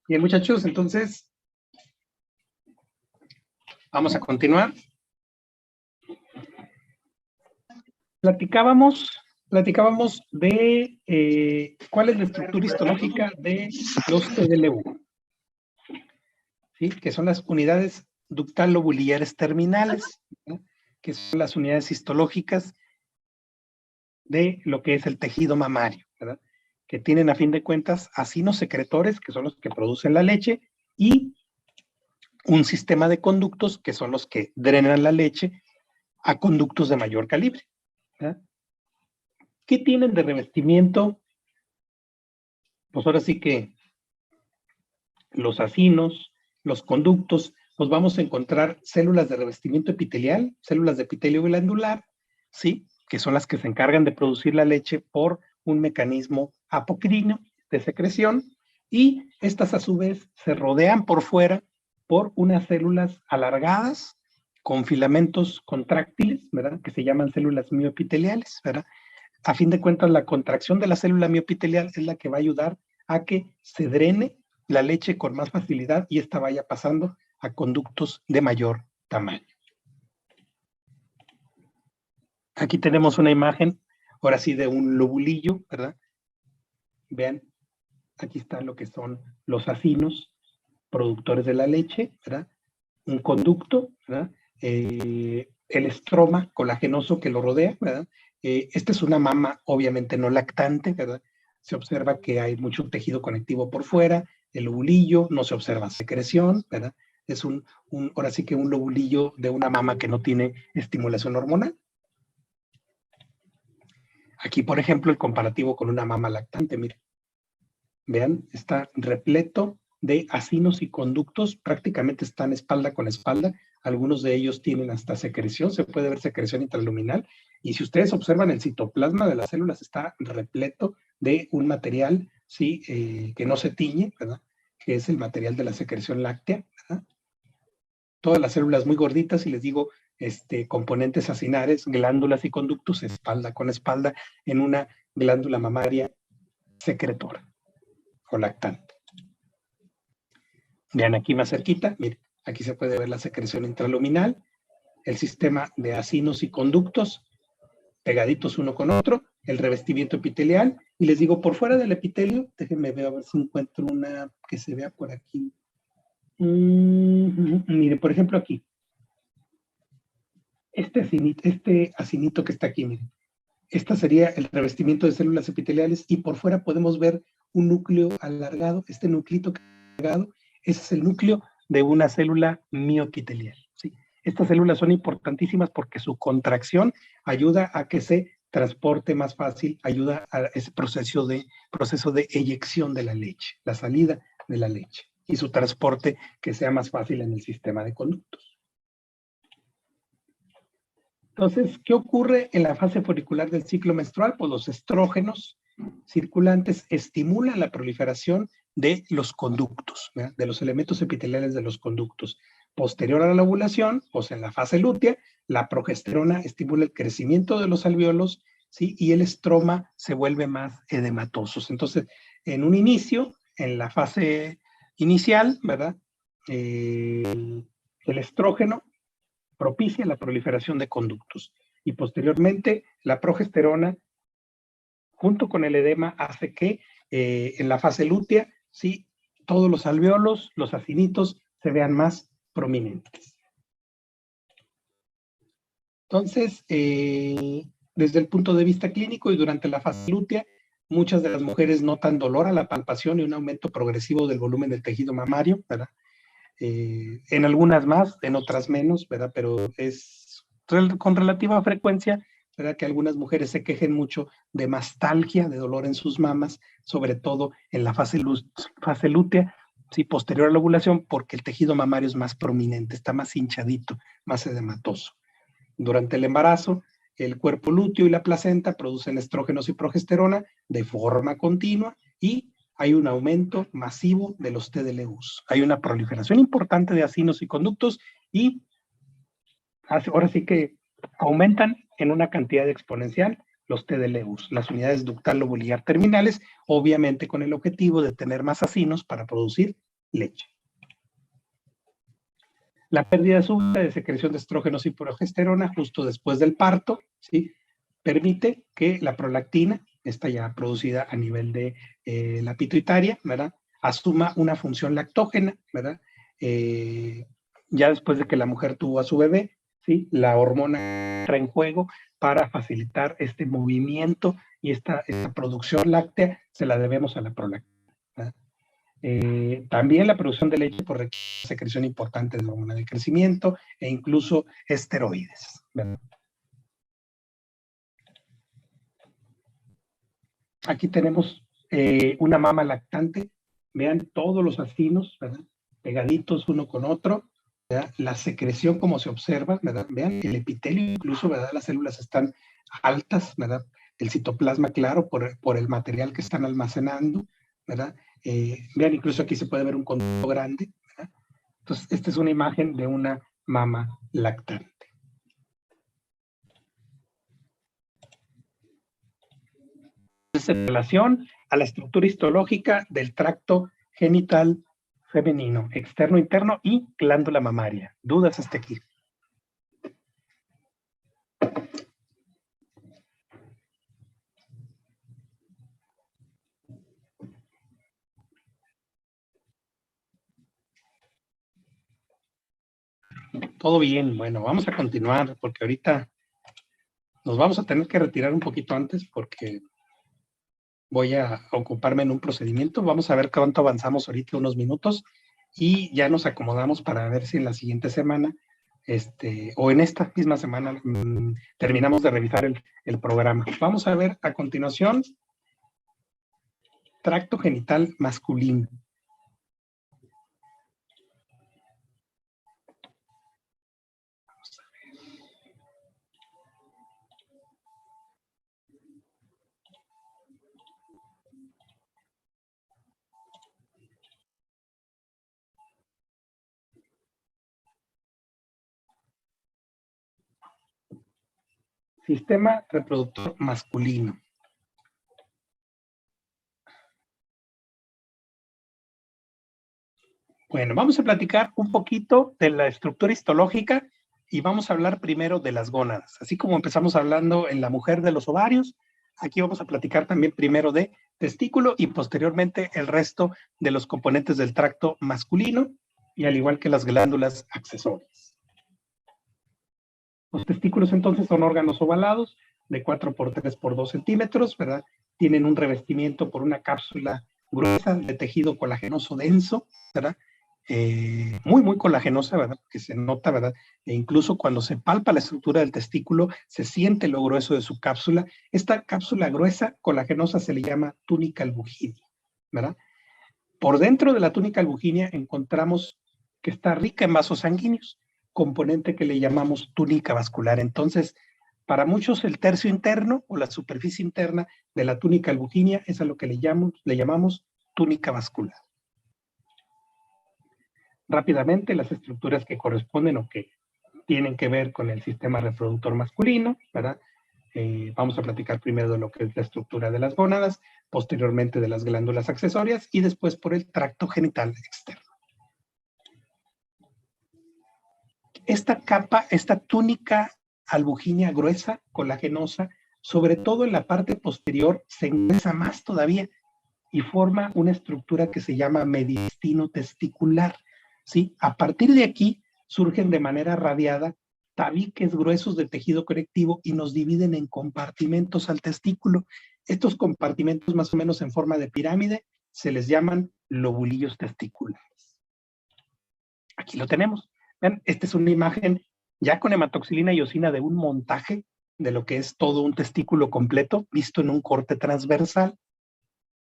Bien, muchachos, entonces vamos a continuar. Platicábamos de cuál es la estructura histológica de los TDLU, ¿sí? Que son las unidades ductal-lobuliciares terminales, ¿no? Que son las unidades histológicas de lo que es el tejido mamario, ¿verdad? Que tienen a fin de cuentas acinos secretores, que son los que producen la leche, y un sistema de conductos, que son los que drenan la leche a conductos de mayor calibre, ¿verdad? ¿Qué tienen de revestimiento? Pues ahora sí que los acinos, los conductos, nos vamos a encontrar células de revestimiento epitelial, células de epitelio glandular, ¿sí? Que son las que se encargan de producir la leche por un mecanismo apocrino de secreción, y estas a su vez se rodean por fuera por unas células alargadas, con filamentos contráctiles, ¿verdad? Que se llaman células mioepiteliales, ¿verdad? A fin de cuentas, la contracción de la célula mioepitelial es la que va a ayudar a que se drene la leche con más facilidad y esta vaya pasando a conductos de mayor tamaño. Aquí tenemos una imagen, ahora sí, de un lobulillo, ¿verdad? Vean, aquí está lo que son los acinos productores de la leche, ¿verdad? Un conducto, ¿verdad? El estroma colagenoso que lo rodea, ¿verdad? Esta es una mama obviamente no lactante, ¿verdad? Se observa que hay mucho tejido conectivo por fuera, el lobulillo, no se observa secreción, ¿verdad? Es ahora sí que un lobulillo de una mama que no tiene estimulación hormonal. Aquí, por ejemplo, el comparativo con una mama lactante, miren. Vean, está repleto de acinos y conductos, prácticamente están espalda con espalda. Algunos de ellos tienen hasta secreción, se puede ver secreción intraluminal. Y si ustedes observan, el citoplasma de las células está repleto de un material, ¿sí? Que no se tiñe, ¿verdad? Que es el material de la secreción láctea, ¿verdad? Todas las células muy gorditas, y les digo, componentes acinares, glándulas y conductos, espalda con espalda, en una glándula mamaria secretora o lactante. Vean aquí más cerquita, miren, aquí se puede ver la secreción intraluminal, el sistema de acinos y conductos pegaditos uno con otro, el revestimiento epitelial, y les digo, por fuera del epitelio, déjenme ver a ver si encuentro una que se vea por aquí. Miren, por ejemplo aquí, este acinito que está aquí, miren, este sería el revestimiento de células epiteliales, y por fuera podemos ver un núcleo alargado, este nuclito alargado, ese es el núcleo de una célula mioepitelial, ¿sí? Estas células son importantísimas porque su contracción ayuda a que se transporte más fácil, ayuda a ese proceso de eyección de la leche, la salida de la leche, y su transporte que sea más fácil en el sistema de conductos. Entonces, ¿qué ocurre en la fase folicular del ciclo menstrual? Pues los estrógenos circulantes estimulan la proliferación de los conductos, ¿verdad? De los elementos epiteliales de los conductos. Posterior a la ovulación, pues en la fase lútea, la progesterona estimula el crecimiento de los alvéolos, ¿sí? Y el estroma se vuelve más edematoso. Entonces, en un inicio, en la fase inicial, ¿verdad? El estrógeno propicia la proliferación de conductos, y posteriormente la progesterona junto con el edema hace que en la fase lútea, sí, todos los alvéolos, los acinitos, se vean más prominentes. Entonces, desde el punto de vista clínico y durante la fase lútea, muchas de las mujeres notan dolor a la palpación y un aumento progresivo del volumen del tejido mamario, ¿verdad? En algunas más, en otras menos, ¿verdad? Pero es con relativa frecuencia, ¿verdad? Que algunas mujeres se quejen mucho de mastalgia, de dolor en sus mamas, sobre todo en la fase lútea, sí, posterior a la ovulación, porque el tejido mamario es más prominente, está más hinchadito, más edematoso. Durante el embarazo, el cuerpo lúteo y la placenta producen estrógenos y progesterona de forma continua, y hay un aumento masivo de los TDLUs. Hay una proliferación importante de acinos y conductos, y ahora sí que aumentan en una cantidad exponencial los TDLUs, las unidades ductal lobuliar terminales, obviamente con el objetivo de tener más acinos para producir leche. La pérdida súbita de secreción de estrógenos y progesterona justo después del parto, ¿sí? Permite que la prolactina, esta ya producida a nivel de la pituitaria, ¿verdad? Asuma una función lactógena, ¿verdad? Ya después de que la mujer tuvo a su bebé, ¿sí? La hormona entra en juego para facilitar este movimiento, y esta producción láctea se la debemos a la prolactina, ¿verdad? También la producción de leche por secreción importante de la hormona de crecimiento e incluso esteroides, ¿verdad? Aquí tenemos una mama lactante. Vean todos los acinos, ¿verdad? Pegaditos uno con otro, ¿verdad? La secreción como se observa, ¿verdad? Vean el epitelio incluso, ¿verdad? Las células están altas, ¿verdad? El citoplasma claro por el material que están almacenando, ¿verdad? Vean, incluso aquí se puede ver un conducto grande, ¿verdad? Entonces, esta es una imagen de una mama lactante. En relación a la estructura histológica del tracto genital femenino, externo, interno y glándula mamaria. ¿Dudas hasta aquí? Todo bien. Bueno, vamos a continuar porque ahorita nos vamos a tener que retirar un poquito antes porque voy a ocuparme en un procedimiento. Vamos a ver cuánto avanzamos ahorita, unos minutos, y ya nos acomodamos para ver si en la siguiente semana, o en esta misma semana, terminamos de revisar el programa. Vamos a ver a continuación tracto genital masculino. Sistema reproductor masculino. Bueno, vamos a platicar un poquito de la estructura histológica y vamos a hablar primero de las gónadas. Así como empezamos hablando en la mujer de los ovarios, aquí vamos a platicar también primero de testículo y posteriormente el resto de los componentes del tracto masculino y al igual que las glándulas accesorias. Los testículos entonces son órganos ovalados de 4 por 3 por 2 centímetros, ¿verdad? Tienen un revestimiento por una cápsula gruesa de tejido colagenoso denso, ¿verdad? Muy colagenosa, ¿verdad? Que se nota, ¿verdad? E incluso cuando se palpa la estructura del testículo, se siente lo grueso de su cápsula. Esta cápsula gruesa, colagenosa, se le llama túnica albuginea, ¿verdad? Por dentro de la túnica albuginea encontramos que está rica en vasos sanguíneos, componente que le llamamos túnica vascular. Entonces, para muchos el tercio interno o la superficie interna de la túnica albuginea es a lo que le llamamos túnica vascular. Rápidamente, las estructuras que corresponden o que tienen que ver con el sistema reproductor masculino, ¿verdad? Vamos a platicar primero de lo que es la estructura de las gónadas, posteriormente de las glándulas accesorias y después por el tracto genital externo. Esta capa, esta túnica albuginea gruesa, colagenosa, sobre todo en la parte posterior, se engresa más todavía y forma una estructura que se llama mediastino testicular. ¿Sí? A partir de aquí surgen de manera radiada tabiques gruesos de tejido conectivo y nos dividen en compartimentos al testículo. Estos compartimentos, más o menos en forma de pirámide, se les llaman lobulillos testiculares. Aquí lo tenemos. Vean, esta es una imagen ya con hematoxilina y eosina de un montaje de lo que es todo un testículo completo, visto en un corte transversal.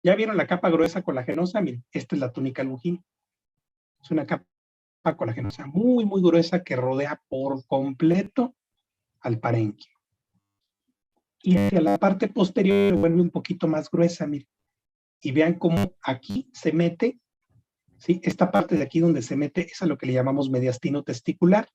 ¿Ya vieron la capa gruesa colagenosa? Miren, esta es la túnica albuginea. Es una capa colagenosa muy gruesa que rodea por completo al parénquima. Y hacia la parte posterior se vuelve un poquito más gruesa, miren. Y vean cómo aquí se mete, ¿sí? Esta parte de aquí donde se mete es a lo que le llamamos mediastino testicular.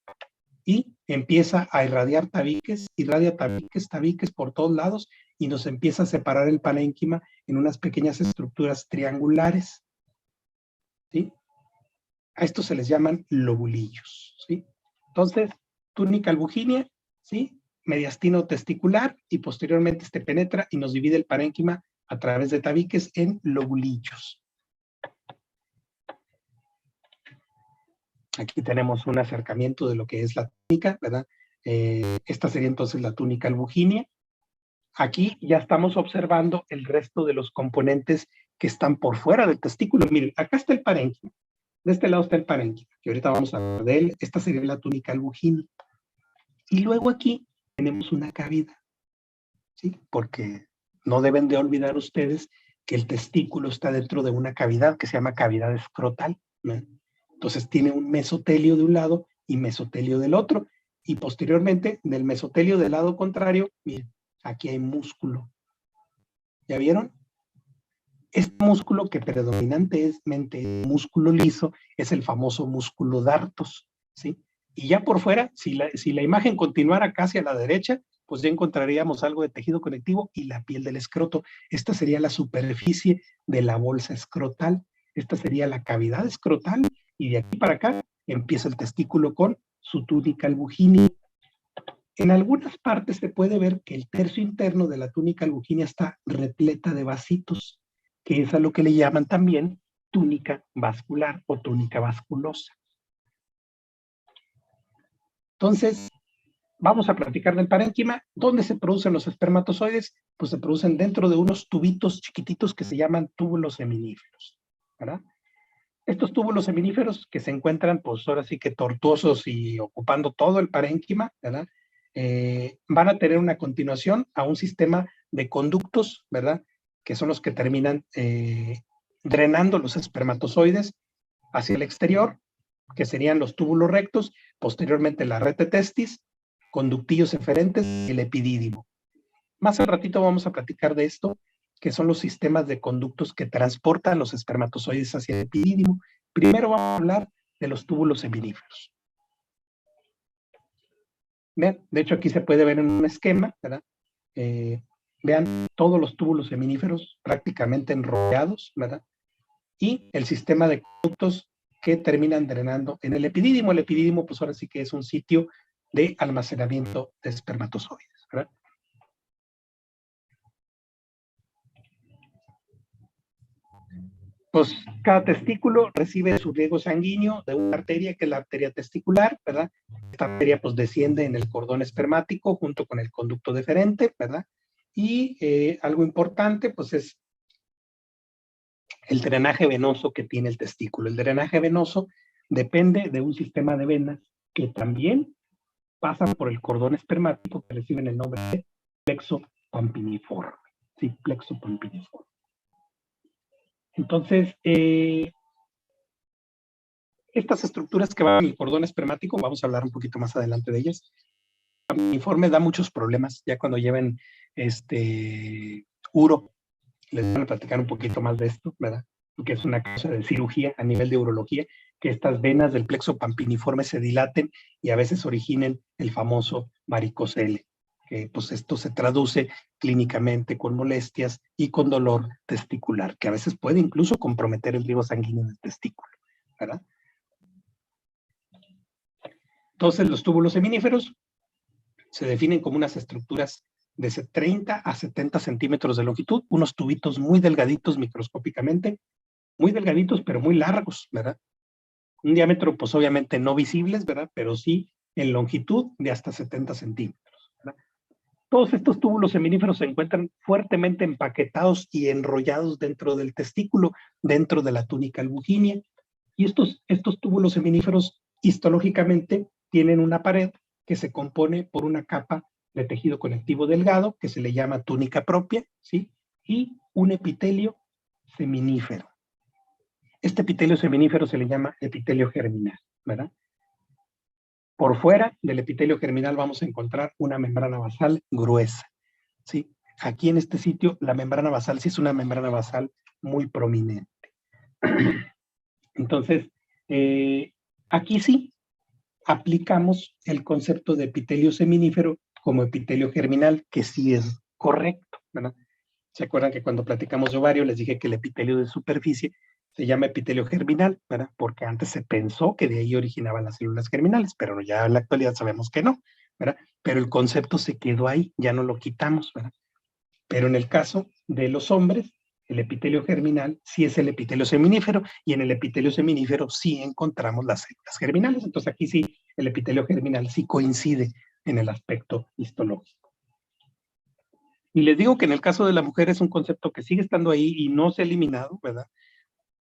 Y empieza a irradiar tabiques, irradia tabiques por todos lados y nos empieza a separar el parénquima en unas pequeñas estructuras triangulares. ¿Sí? A estos se les llaman lobulillos, ¿sí? Entonces, túnica albuginea, ¿sí? Mediastino testicular y posteriormente penetra y nos divide el parénquima a través de tabiques en lobulillos. Aquí tenemos un acercamiento de lo que es la túnica, ¿verdad? Esta sería entonces la túnica albuginea. Aquí ya estamos observando el resto de los componentes que están por fuera del testículo. Miren, acá está el parénquima. De este lado está el parénquima, que ahorita vamos a hablar de él. Esta sería la túnica albuginea. Y luego aquí tenemos una cavidad, ¿sí? Porque no deben de olvidar ustedes que el testículo está dentro de una cavidad que se llama cavidad escrotal, ¿no? Entonces tiene un mesotelio de un lado y mesotelio del otro. Y posteriormente, del mesotelio del lado contrario, miren, aquí hay músculo. ¿Ya vieron? Este músculo que predominantemente es músculo liso es el famoso músculo dartos, ¿sí? Y ya por fuera, si la imagen continuara casi a la derecha, pues ya encontraríamos algo de tejido conectivo y la piel del escroto. Esta sería la superficie de la bolsa escrotal. Esta sería la cavidad escrotal y de aquí para acá empieza el testículo con su túnica albuginea. En algunas partes se puede ver que el tercio interno de la túnica albuginea está repleta de vasitos, que es a lo que le llaman también túnica vascular o túnica vasculosa. Entonces, vamos a platicar del parénquima. ¿Dónde se producen los espermatozoides? Pues se producen dentro de unos tubitos chiquititos que se llaman túbulos seminíferos, ¿verdad? Estos túbulos seminíferos que se encuentran, pues ahora sí que tortuosos y ocupando todo el parénquima, ¿verdad? Van a tener una continuación a un sistema de conductos, ¿verdad? Que son los que terminan drenando los espermatozoides hacia el exterior, que serían los túbulos rectos, posteriormente la red de testis, conductillos eferentes y el epidídimo. Más al ratito vamos a platicar de esto, que son los sistemas de conductos que transportan los espermatozoides hacia el epidídimo. Primero vamos a hablar de los túbulos seminíferos. Vean, de hecho aquí se puede ver en un esquema, ¿verdad? Vean todos los túbulos seminíferos prácticamente enrollados, ¿verdad? Y el sistema de conductos que terminan drenando en el epidídimo. El epidídimo, pues ahora sí que es un sitio de almacenamiento de espermatozoides, ¿verdad? Pues cada testículo recibe su riego sanguíneo de una arteria que es la arteria testicular, ¿verdad? Esta arteria pues desciende en el cordón espermático junto con el conducto deferente, ¿verdad? Y algo importante pues es el drenaje venoso que tiene el testículo. El drenaje venoso depende de un sistema de venas que también pasan por el cordón espermático, que reciben el nombre de plexo pampiniforme. Sí, plexo pampiniforme. Entonces, estas estructuras que van en el cordón espermático, vamos a hablar un poquito más adelante de ellas. El pampiniforme da muchos problemas, ya cuando lleven uro, les voy a platicar un poquito más de esto, ¿verdad? Porque es una causa de cirugía a nivel de urología, que estas venas del plexo pampiniforme se dilaten y a veces originen el famoso varicocele, que pues esto se traduce clínicamente con molestias y con dolor testicular, que a veces puede incluso comprometer el riego sanguíneo del testículo, ¿verdad? Entonces, los túbulos seminíferos se definen como unas estructuras de 30 a 70 centímetros de longitud, unos tubitos muy delgaditos microscópicamente, muy delgaditos pero muy largos, ¿verdad? Un diámetro pues obviamente no visibles, ¿verdad? Pero sí en longitud de hasta 70 centímetros, ¿verdad? Todos estos túbulos seminíferos se encuentran fuertemente empaquetados y enrollados dentro del testículo, dentro de la túnica albuginea, y estos túbulos seminíferos histológicamente tienen una pared que se compone por una capa de tejido conectivo delgado, que se le llama túnica propia, ¿sí? Y un epitelio seminífero. Este epitelio seminífero se le llama epitelio germinal, ¿verdad? Por fuera del epitelio germinal vamos a encontrar una membrana basal gruesa, ¿sí? Aquí en este sitio la membrana basal sí es una membrana basal muy prominente. Entonces, aquí sí aplicamos el concepto de epitelio seminífero como epitelio germinal, que sí es correcto, ¿verdad? ¿Se acuerdan que cuando platicamos de ovario les dije que el epitelio de superficie se llama epitelio germinal, ¿verdad? Porque antes se pensó que de ahí originaban las células germinales, pero ya en la actualidad sabemos que no, ¿verdad? Pero el concepto se quedó ahí, ya no lo quitamos, ¿verdad? Pero en el caso de los hombres, el epitelio germinal sí es el epitelio seminífero, y en el epitelio seminífero sí encontramos las células germinales. Entonces aquí sí, el epitelio germinal sí coincide en el aspecto histológico. Y les digo que en el caso de la mujer es un concepto que sigue estando ahí y no se ha eliminado, ¿verdad?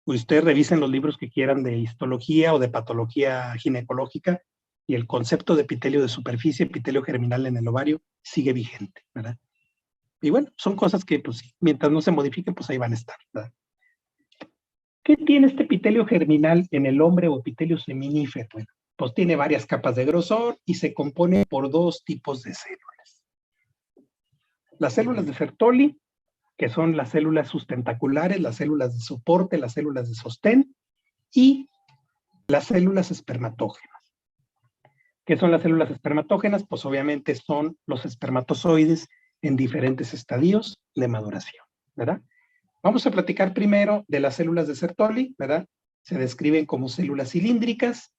Ustedes revisen los libros que quieran de histología o de patología ginecológica, y el concepto de epitelio de superficie, epitelio germinal en el ovario, sigue vigente, ¿verdad? Y bueno, son cosas que, pues, mientras no se modifiquen, pues ahí van a estar, ¿verdad? ¿Qué tiene este epitelio germinal en el hombre o epitelio seminífero? Bueno, pues tiene varias capas de grosor y se compone por dos tipos de células. Las células de Sertoli, que son las células sustentaculares, las células de soporte, las células de sostén, y las células espermatógenas. ¿Qué son las células espermatógenas? Pues obviamente son los espermatozoides en diferentes estadios de maduración, ¿verdad? Vamos a platicar primero de las células de Sertoli, ¿verdad? Se describen como células cilíndricas,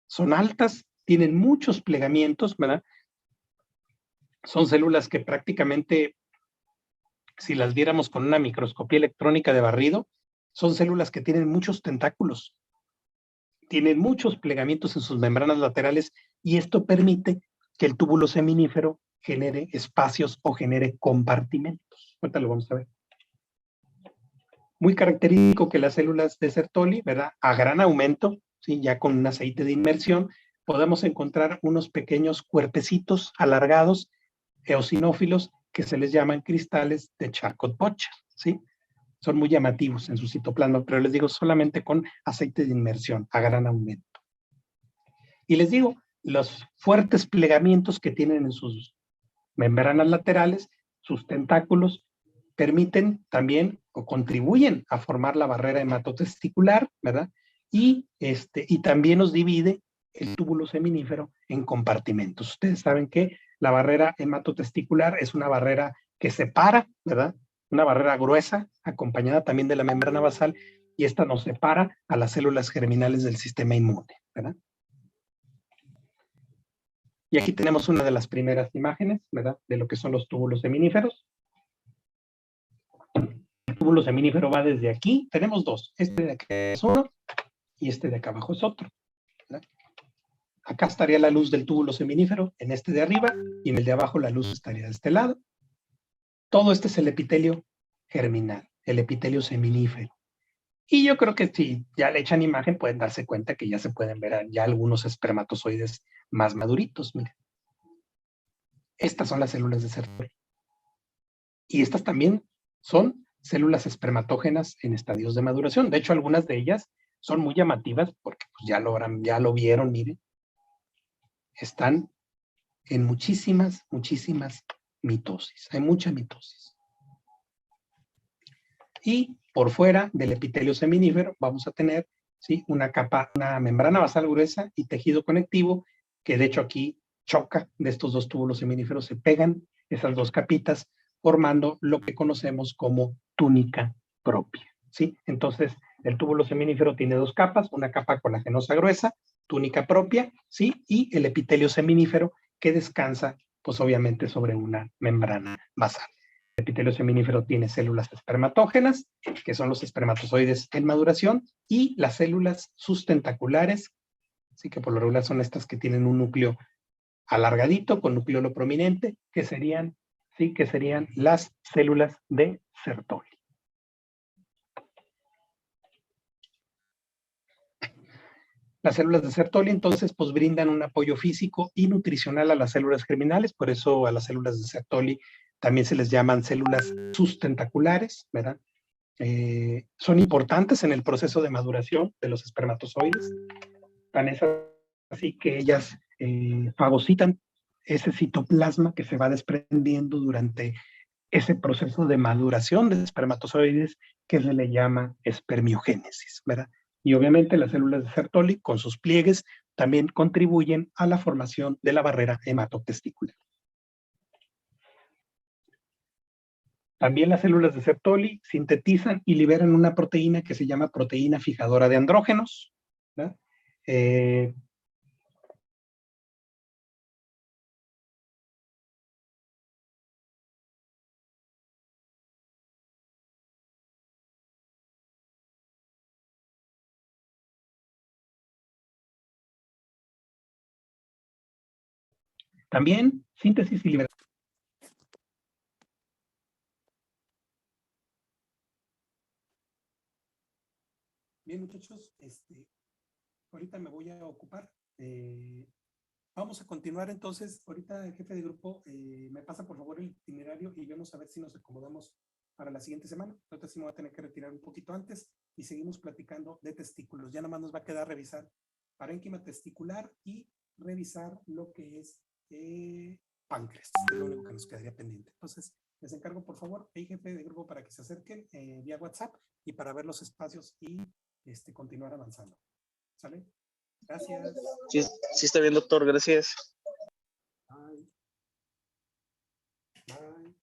son altas, tienen muchos plegamientos, ¿verdad? Son células que prácticamente, si las viéramos con una microscopía electrónica de barrido, son células que tienen muchos tentáculos, tienen muchos plegamientos en sus membranas laterales y esto permite que el túbulo seminífero genere espacios o genere compartimentos. Ahorita lo vamos a ver. Muy característico que las células de Sertoli, ¿verdad? A gran aumento, ¿sí? Ya con un aceite de inmersión, podemos encontrar unos pequeños cuerpecitos alargados, eosinófilos, que se les llaman cristales de Charcot-Bocher, ¿sí? Son muy llamativos en su citoplasma, pero les digo solamente con aceite de inmersión a gran aumento. Y les digo, los fuertes plegamientos que tienen en sus membranas laterales, sus tentáculos, permiten también o contribuyen a formar la barrera hematotesticular, ¿verdad? Y también nos divide el túbulo seminífero en compartimentos. Ustedes saben que la barrera hematotesticular es una barrera que separa, ¿verdad? Una barrera gruesa, acompañada también de la membrana basal, y esta nos separa a las células germinales del sistema inmune, ¿verdad? Y aquí tenemos una de las primeras imágenes, ¿verdad? De lo que son los túbulos seminíferos. El túbulo seminífero va desde aquí, tenemos dos, este de acá es uno y este de acá abajo es otro, ¿verdad? Acá estaría la luz del túbulo seminífero, en este de arriba, y en el de abajo la luz estaría de este lado. Todo este es el epitelio germinal, el epitelio seminífero. Y yo creo que si ya le echan imagen, pueden darse cuenta que ya se pueden ver ya algunos espermatozoides más maduritos, miren. Estas son las células de Sertoli. Y estas también son células espermatógenas en estadios de maduración. De hecho, algunas de ellas son muy llamativas porque pues, ya lo vieron, miren. Están en muchísimas mitosis. Hay mucha mitosis. Y por fuera del epitelio seminífero vamos a tener, ¿sí? Una membrana basal gruesa y tejido conectivo, que de hecho aquí choca de estos dos túbulos seminíferos, se pegan esas dos capitas, formando lo que conocemos como túnica propia, ¿sí? Entonces, el túbulo seminífero tiene dos capas, una capa colagenosa gruesa, túnica propia, ¿sí? Y el epitelio seminífero que descansa, pues obviamente sobre una membrana basal. El epitelio seminífero tiene células espermatógenas, que son los espermatozoides en maduración, y las células sustentaculares, así que por lo regular son estas que tienen un núcleo alargadito con nucleolo prominente, que serían las células de Sertoli. Las células de Sertoli entonces pues brindan un apoyo físico y nutricional a las células germinales, por eso a las células de Sertoli también se les llaman células sustentaculares, ¿verdad? Son importantes en el proceso de maduración de los espermatozoides. Tan es así que ellas fagocitan ese citoplasma que se va desprendiendo durante ese proceso de maduración de espermatozoides que se le llama espermiogénesis, ¿verdad? Y obviamente las células de Sertoli, con sus pliegues, también contribuyen a la formación de la barrera hematotesticular. También las células de Sertoli sintetizan y liberan una proteína que se llama proteína fijadora de andrógenos, ¿verdad? También síntesis y liberación. Bien, muchachos, ahorita me voy a ocupar. Vamos a continuar entonces. Ahorita el jefe de grupo me pasa por favor el itinerario y vamos a ver si nos acomodamos para la siguiente semana. Ahorita sí me voy a tener que retirar un poquito antes y seguimos platicando de testículos. Ya nomás nos va a quedar revisar parénquima testicular y revisar lo que es páncreas. Es lo único que nos quedaría pendiente. Entonces, les encargo por favor, el jefe de grupo, para que se acerquen vía WhatsApp y para ver los espacios y continuar avanzando. ¿Sale? Gracias. Sí, sí está bien, doctor, gracias. Bye. Bye.